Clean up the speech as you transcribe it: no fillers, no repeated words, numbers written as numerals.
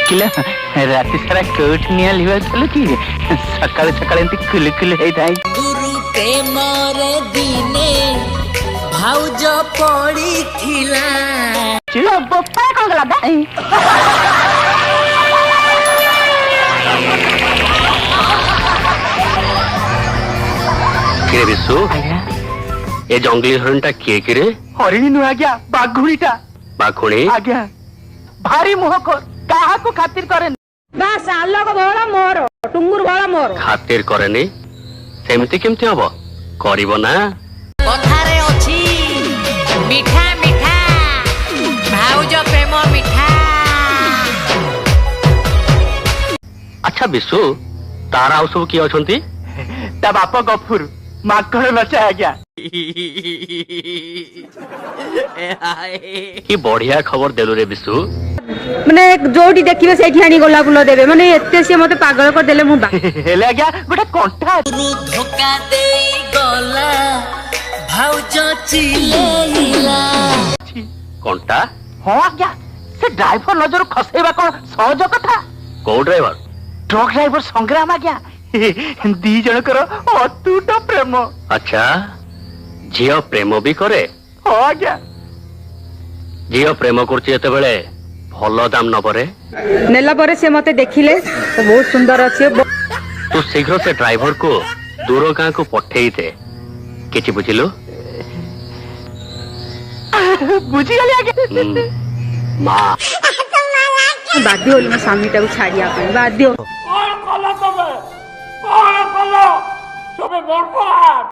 किला राति सारा कोठ निया लिवा चलो कि सकाळे सकाळे एंती कुल कुल हे थाई गुरु प्रेम रे दिने भाउज पड़ी थिला चिलो बप्पा कोन गला बा किरे विशु ए जंगली हरणटा किए किरे हरिणी नु आज्ञा बाघुणीटा बाघुणी आज्ञा भारी मोह कर काहा को खातिर करे बास आलोक भला मोर टुंगुर भला मोर खातिर करेनी सेमती केमती हबो करिवो ना कथारे अछि मिठा मिठा भाउज प्रेम मिठा। अच्छा विशु तारा आउ सब किए अछंती ता बाप गफुर माकड़ नचा आज्ञा कि बढ़िया खबर देलु रे विशु माने जोडी देखिबे सेठी आनी गोला फुल देबे माने एते से मते पागल कर देले मु हेले आज्ञा गोटे कंठा गुरु धोखा दे गला भाउज चिलेइला कोनटा हां आज्ञा से ड्राइवर नजर खसेबा कोन सहज कथा को ड्राइवर ट्रक ड्राइवर संग्राम आज्ञा दी जनकर अतुट प्रेम अच्छा झियो प्रेम भी करे हां आज्ञा झियो प्रेम करछि एते बेले भलो दाम न परे नेला परे से मते देखिले तो बहुत सुंदर अछि तू शीघ्र से ड्राइवर को दूर गां को पठेई दे किछि बुझिलु बुझी गली आज्ञा मां बाध्य होली मो स्वामी टाକୁ ଛାଡିया ପାଇଁ बाध्य कौन कला तबे कौन कला तबे बरबाद